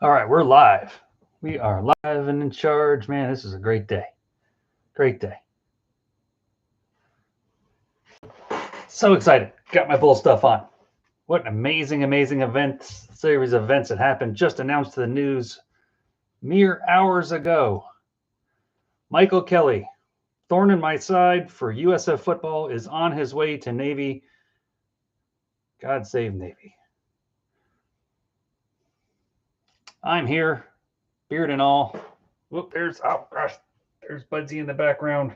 All right, we're live. We are live and in charge. Man, this is a great day. Great day. So excited. Got my bull stuff on. What an amazing, amazing series of events that happened just announced to the news mere hours ago. Michael Kelly, thorn in my side for USF football, is on his way to Navy. God save Navy. I'm here, beard and all. Whoop, there's Budsy in the background.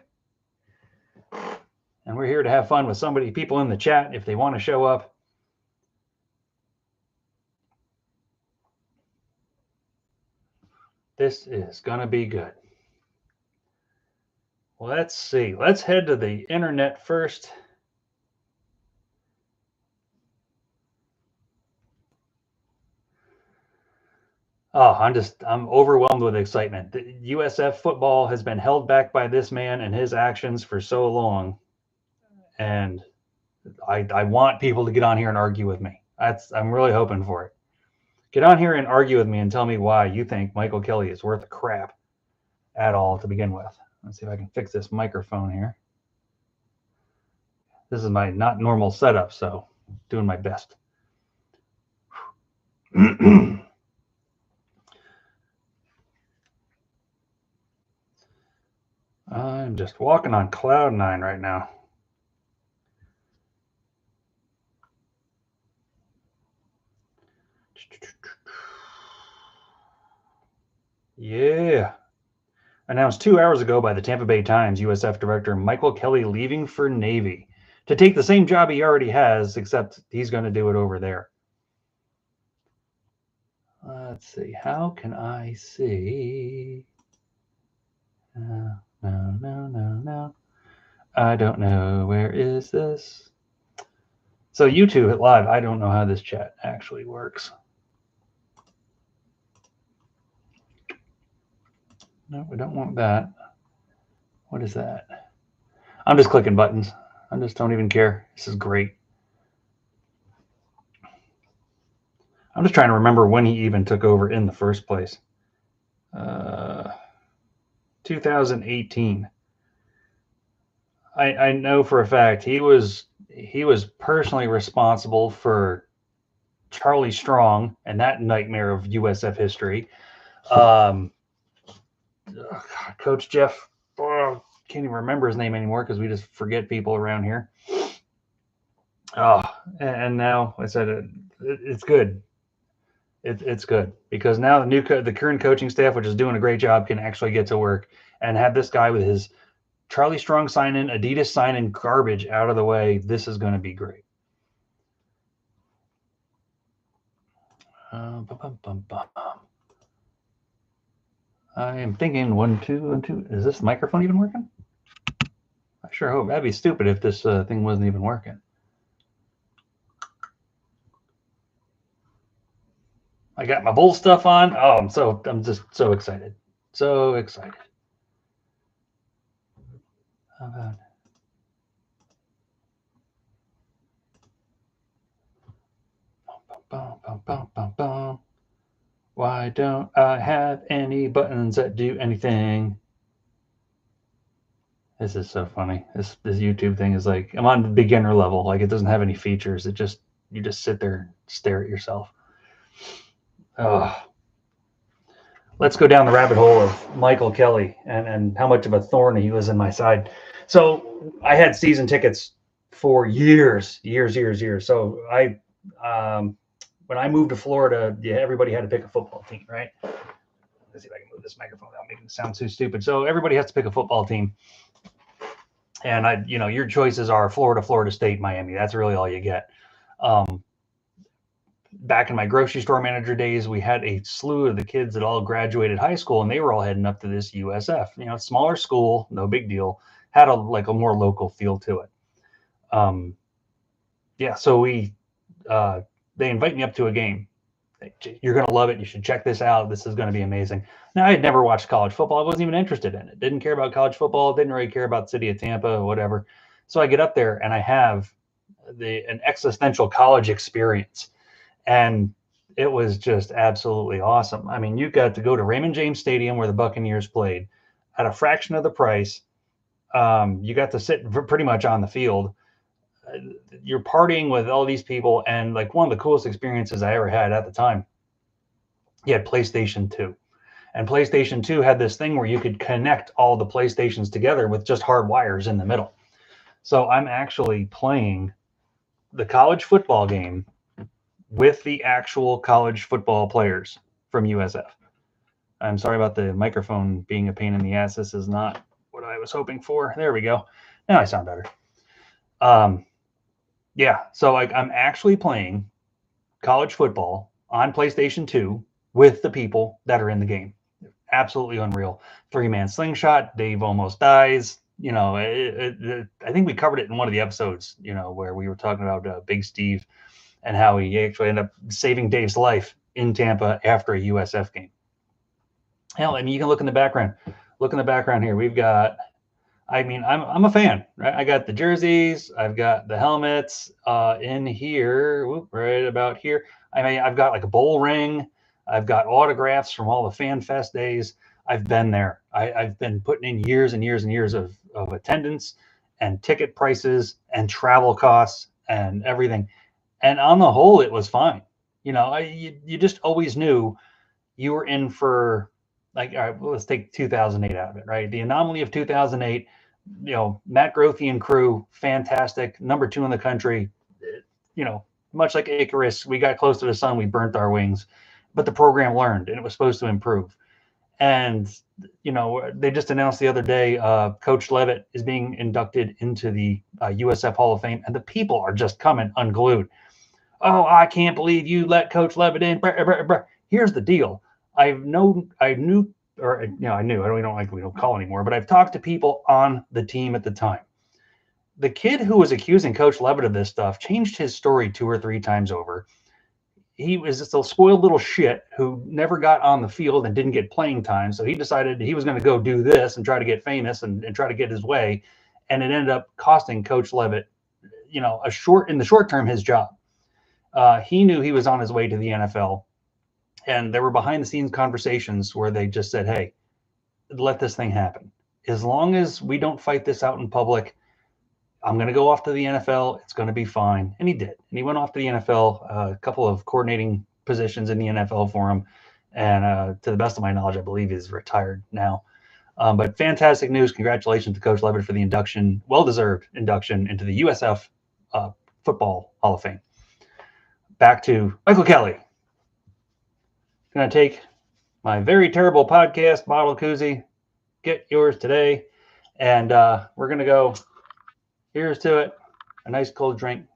And we're here to have fun with people in the chat if they want to show up. This is going to be good. Let's see. Let's head to the internet first. Oh, I'm overwhelmed with excitement. The USF football has been held back by this man and his actions for so long. And I want people to get on here and argue with me. I'm really hoping for it. Get on here and argue with me and tell me why you think Michael Kelly is worth a crap at all to begin with. Let's see if I can fix this microphone here. This is my not normal setup, so doing my best. I'm just walking on cloud nine right now. Yeah. Announced 2 hours ago by the Tampa Bay Times, USF director Michael Kelly leaving for Navy to take the same job he already has, except he's going to do it over there. Let's see. How can I see? No. I don't know. Where is this? So YouTube live. I don't know how this chat actually works. No, we don't want that. What is that? I'm just clicking buttons. I just don't even care. This is great. I'm just trying to remember when he even took over in the first place. 2018. I know for a fact he was personally responsible for Charlie Strong and that nightmare of USF history. Coach Jeff, can't even remember his name anymore because we just forget people around here. And now I said it's good. It's good because now the current coaching staff, which is doing a great job, can actually get to work and have this guy with his Charlie Strong sign-in, Adidas sign-in garbage out of the way. This is going to be great. I am thinking 1, 2, 1, 2. Is this microphone even working? I sure hope. That'd be stupid if this thing wasn't even working. I got my bull stuff on. Oh, I'm just so excited. So excited. How about why don't I have any buttons that do anything? This is so funny. This YouTube thing is like, I'm on the beginner level. Like, it doesn't have any features. You just sit there and stare at yourself. Let's go down the rabbit hole of Michael Kelly and how much of a thorn he was in my side. So I had season tickets for years. So when I moved to Florida, everybody had to pick a football team, right? Let's see if I can move this microphone without making it sound too stupid. So everybody has to pick a football team. And your choices are Florida, Florida State, Miami. That's really all you get. Back in my grocery store manager days, we had a slew of the kids that all graduated high school, and they were all heading up to this USF. Smaller school, no big deal. Had a more local feel to it. So they invite me up to a game. You're going to love it. You should check this out. This is going to be amazing. Now, I had never watched college football. I wasn't even interested in it. Didn't care about college football. Didn't really care about the city of Tampa or whatever. So I get up there and I have an existential college experience. And It was just absolutely awesome. I mean, you got to go to Raymond James Stadium where the Buccaneers played at a fraction of the price. You got to sit pretty much on the field. Uh, You're partying with all these people, and like one of the coolest experiences I ever had at the time. You had PlayStation 2. And PlayStation 2 had this thing where you could connect all the PlayStations together with just hard wires in the middle. So I'm actually playing the college football game with the actual college football players from USF. I'm sorry about the microphone being a pain in the ass. This is not what I was hoping for. There we go. Now I sound better. Um, yeah, so like I'm actually playing college football on PlayStation 2 with the people that are in the game. Absolutely unreal. 3-man slingshot. Dave almost dies. I think we covered it in one of the episodes. Where we were talking about Big Steve and how he actually ended up saving Dave's life in Tampa after a USF game. Hell, I mean, you can look in the background. Look in the background here. We've got. I mean, I'm a fan, right? I got the jerseys. I've got the helmets in here, right about here. I mean, I've got like a bowl ring. I've got autographs from all the Fan Fest days. I've been there. I've been putting in years and years and years of attendance and ticket prices and travel costs and everything. And on the whole, it was fine. You just always knew you were in for, like, all right, well, let's take 2008 out of it, right? The anomaly of 2008, Matt Grothe and crew, fantastic, number 2 in the country. Much like Icarus, we got close to the sun, we burnt our wings, but the program learned and it was supposed to improve. And they just announced the other day, Coach Levitt is being inducted into the USF Hall of Fame, and the people are just coming unglued. Oh, I can't believe you let Coach Levitt in. Here's the deal. I knew, I knew, we don't call anymore, but I've talked to people on the team at the time. The kid who was accusing Coach Levitt of this stuff changed his story 2 or 3 times over. He was just a spoiled little shit who never got on the field and didn't get playing time. So he decided he was going to go do this and try to get famous and try to get his way. And it ended up costing Coach Levitt, in the short term, his job. He knew he was on his way to the NFL. And there were behind the scenes conversations where they just said, hey, let this thing happen. As long as we don't fight this out in public, I'm going to go off to the NFL. It's going to be fine. And he did. And he went off to the NFL, a couple of coordinating positions in the NFL for him. And to the best of my knowledge, I believe he's retired now. But fantastic news. Congratulations to Coach Levitt for the induction, well-deserved induction into the USF Football Hall of Fame. Back to Michael Kelly. Going to take my very terrible podcast bottle koozie, get yours today, and we're going to go, here's to it, a nice cold drink.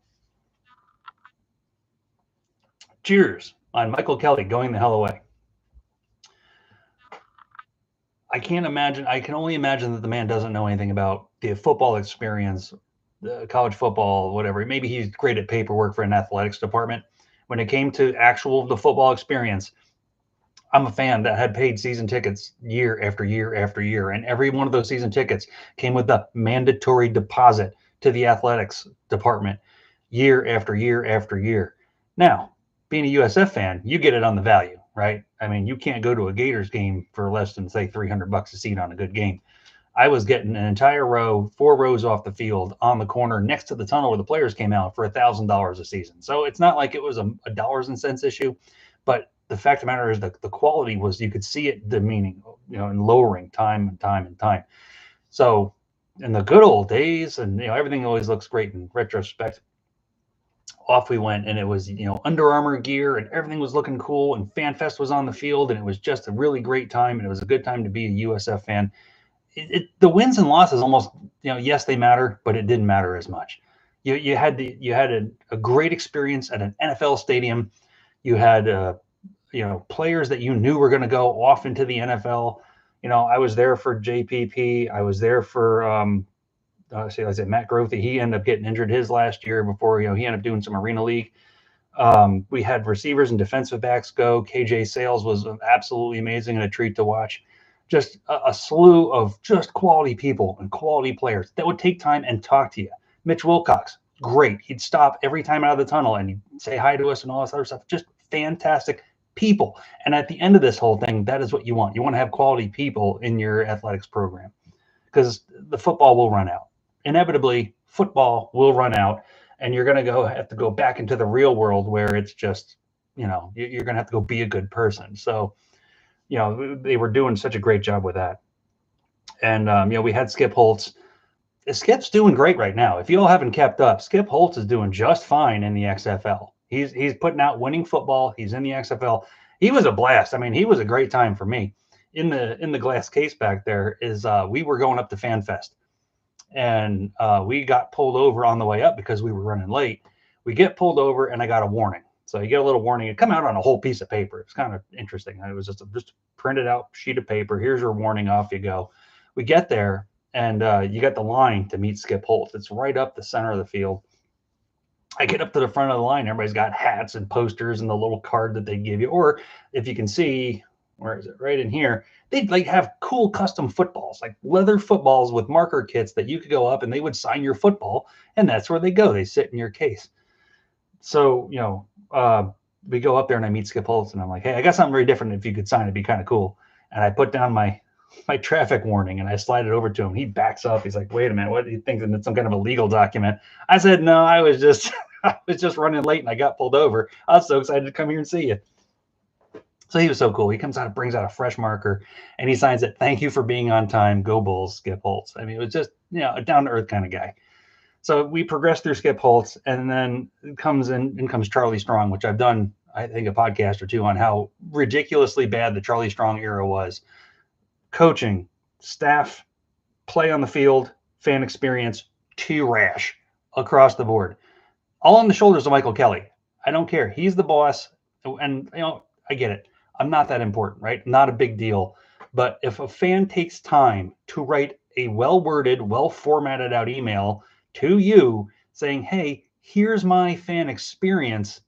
Cheers on Michael Kelly going the hell away. I can only imagine that the man doesn't know anything about the football experience, the college football, whatever. Maybe he's great at paperwork for an athletics department. When it came to the football experience, I'm a fan that had paid season tickets year after year after year. And every one of those season tickets came with a mandatory deposit to the athletics department year after year after year. Now, being a USF fan, you get it on the value, right? I mean, you can't go to a Gators game for less than, say, $300 a seat on a good game. I was getting an entire row, 4 rows off the field on the corner next to the tunnel where the players came out for $1,000 a season. So it's not like it was a dollars and cents issue, but the fact of the matter is that the quality was, you could see it demeaning, and lowering time and time and time. So in the good old days, and everything always looks great in retrospect, off we went, and it was Under Armour gear, and everything was looking cool, and FanFest was on the field, and it was just a really great time, and it was a good time to be a USF fan. The wins and losses almost, yes, they matter, but it didn't matter as much. You had a great experience at an NFL stadium. You had players that you knew were going to go off into the NFL. I was there for JPP. I was there for I said Matt Grothe. He ended up getting injured his last year before he ended up doing some Arena League. We had receivers and defensive backs go. KJ Sales was absolutely amazing and a treat to watch. Just a slew of just quality people and quality players that would take time and talk to you. Mitch Wilcox, great. He'd stop every time out of the tunnel and he'd say hi to us and all this other stuff. Just fantastic people. And at the end of this whole thing, that is what you want. You want to have quality people in your athletics program, because the football will run out. Inevitably, football will run out, and you're going to have to go back into the real world where it's just, you're going to have to go be a good person. So, they were doing such a great job with that. And, we had Skip Holtz. Skip's doing great right now. If you all haven't kept up, Skip Holtz is doing just fine in the XFL. He's putting out winning football. He's in the XFL. He was a blast. I mean, he was a great time for me. In the glass case back there is we were going up to FanFest, and we got pulled over on the way up because we were running late. We get pulled over, and I got a warning. So you get a little warning. It come out on a whole piece of paper. It's kind of interesting. It was just printed out sheet of paper. Here's your warning. Off you go. We get there, and you got the line to meet Skip Holtz. It's right up the center of the field. I get up to the front of the line. Everybody's got hats and posters and the little card that they give you. Or if you can see, where is it? Right in here. They'd have cool custom footballs, like leather footballs with marker kits that you could go up and they would sign your football. And that's where they go. They sit in your case. So, we go up there and I meet Skip Holtz and I'm like, hey, I got something very different. If you could sign, it'd be kind of cool. And I put down my traffic warning and I slide it over to him. He backs up. He's like, wait a minute, what do you think? It's some kind of a legal document. I said, no, I was just running late and I got pulled over. I was so excited to come here and see you. So he was so cool. He comes out, brings out a fresh marker, and he signs it. Thank you for being on time. Go Bulls, Skip Holtz. I mean, it was just, a down-to-earth kind of guy. So we progressed through Skip Holtz, and then comes Charlie Strong, which I've done, I think, a podcast or two on how ridiculously bad the Charlie Strong era was. Coaching, staff, play on the field, fan experience, trash across the board. All on the shoulders of Michael Kelly. I don't care. He's the boss, and, I get it. I'm not that important, right? Not a big deal. But if a fan takes time to write a well-worded, well-formatted out email to you saying, hey, here's my fan experience,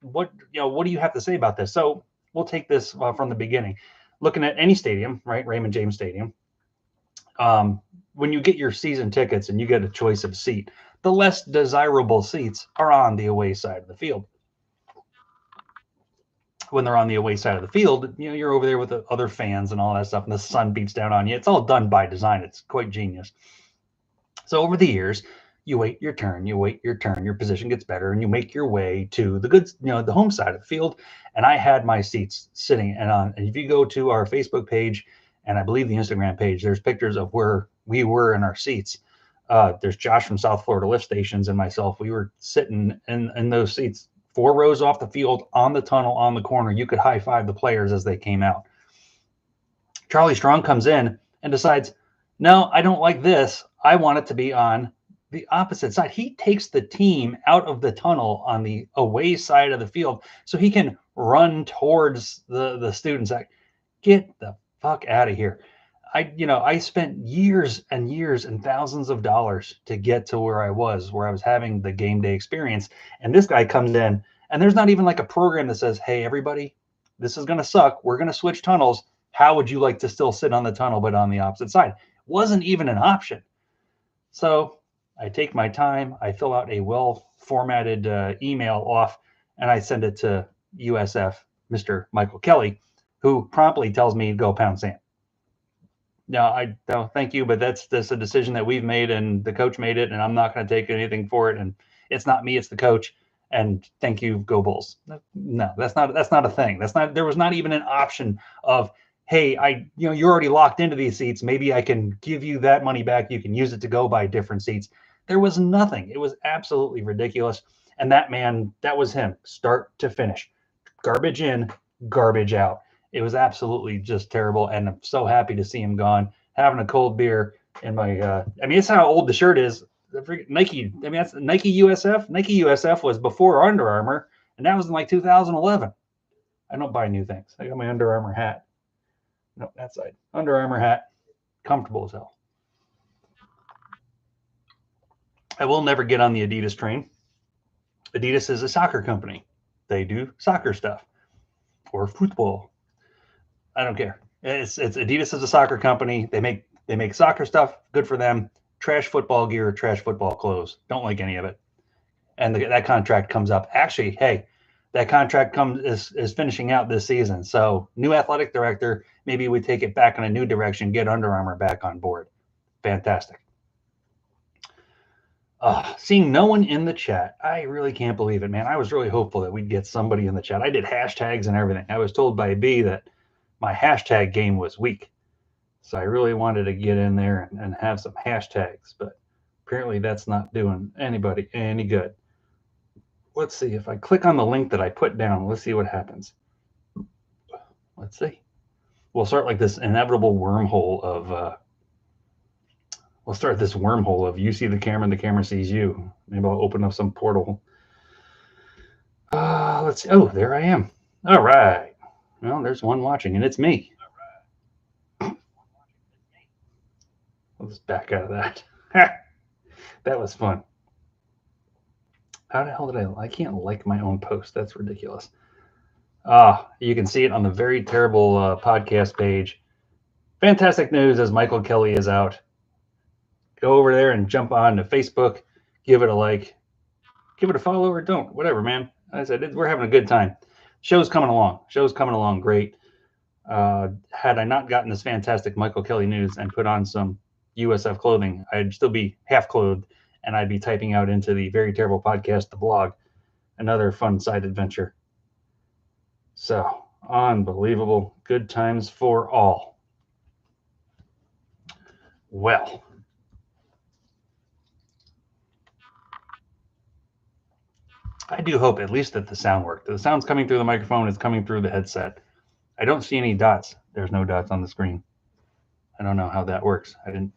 what do you have to say about this? So we'll take this from the beginning. Looking at any stadium, right? Raymond James Stadium. When you get your season tickets and you get a choice of seat, the less desirable seats are on the away side of the field. When they're on the away side of the field, you're over there with the other fans and all that stuff, and the sun beats down on you. It's all done by design. It's quite genius. So over the years, you wait your turn, your position gets better, and you make your way to the home side of the field. And I had my seats sitting, and if you go to our Facebook page, and I believe the Instagram page, there's pictures of where we were in our seats. There's Josh from South Florida Lift Stations and myself. We were sitting in those seats, 4 rows off the field, on the tunnel, on the corner. You could high five the players as they came out. Charlie Strong comes in and decides, no, I don't like this. I want it to be on the opposite side. He takes the team out of the tunnel on the away side of the field so he can run towards the students. Get the fuck out of here. I spent years and years and thousands of dollars to get to where I was having the game day experience. And this guy comes in, and there's not even like a program that says, hey, everybody, this is going to suck. We're going to switch tunnels. How would you like to still sit on the tunnel, but on the opposite side? Wasn't even an option. So I take my time. I fill out a well-formatted email off, and I send it to USF, Mr. Michael Kelly, who promptly tells me to go pound sand. No, I don't. Thank you, but that's a decision that we've made, and the coach made it, and I'm not going to take anything for it. And it's not me; it's the coach. And thank you, go Bulls. No, that's not a thing. There was not even an option of, hey, you're already locked into these seats. Maybe I can give you that money back. You can use it to go buy different seats. There was nothing. It was absolutely ridiculous. And that man, that was him, start to finish, garbage in, garbage out. It was absolutely just terrible, and I'm so happy to see him gone. Having a cold beer in my, it's how old the shirt is. Nike, that's Nike USF. Nike USF was before Under Armour, and that was in like 2011. I don't buy new things. I got my Under Armour hat. No, that side. Under Armour hat, comfortable as hell. I will never get on the Adidas train. Adidas is a soccer company. They do soccer stuff or football. I don't care. It's Adidas is a soccer company. They make soccer stuff. Good for them. Trash football gear, trash football clothes. Don't like any of it. And that contract comes up. Actually, hey, that contract is finishing out this season. So new athletic director, maybe we take it back in a new direction, get Under Armour back on board. Fantastic. Seeing no one in the chat, I really can't believe it, man. I was really hopeful that we'd get somebody in the chat. I did hashtags and everything. I was told by B that my hashtag game was weak. So I really wanted to get in there and have some hashtags, but apparently that's not doing anybody any good. Let's see if I click on the link that I put down. Let's see what happens. Let's see. We'll start like this inevitable wormhole of we'll start this wormhole of you see the camera and the camera sees you. Maybe I'll open up some portal. Let's see. Oh, there I am. All right. Well, there's one watching, and it's me. I'll just back out of that. That was fun. How the hell did I can't like my own post. That's ridiculous. You can see it on the Very Terrible podcast page. Fantastic news as Michael Kelly is out. Go over there and jump on to Facebook. Give it a like. Give it a follow or don't. Whatever, man. As I said, we're having a good time. Show's coming along great. Had I not gotten this fantastic Michael Kelly news and put on some USF clothing, I'd still be half clothed, and I'd be typing out into the Very Terrible podcast, the blog. Another fun side adventure. So, unbelievable. Good times for all. Well, I do hope at least that the sound worked. The sound's coming through the microphone. It's coming through the headset. I don't see any dots. There's no dots on the screen. I don't know how that works. I didn't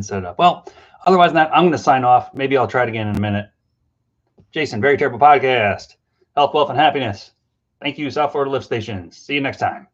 set it up. Well, otherwise than that, I'm going to sign off. Maybe I'll try it again in a minute. Jason, Very Terrible Podcast. Health, wealth, and happiness. Thank you, South Florida Lift Stations. See you next time.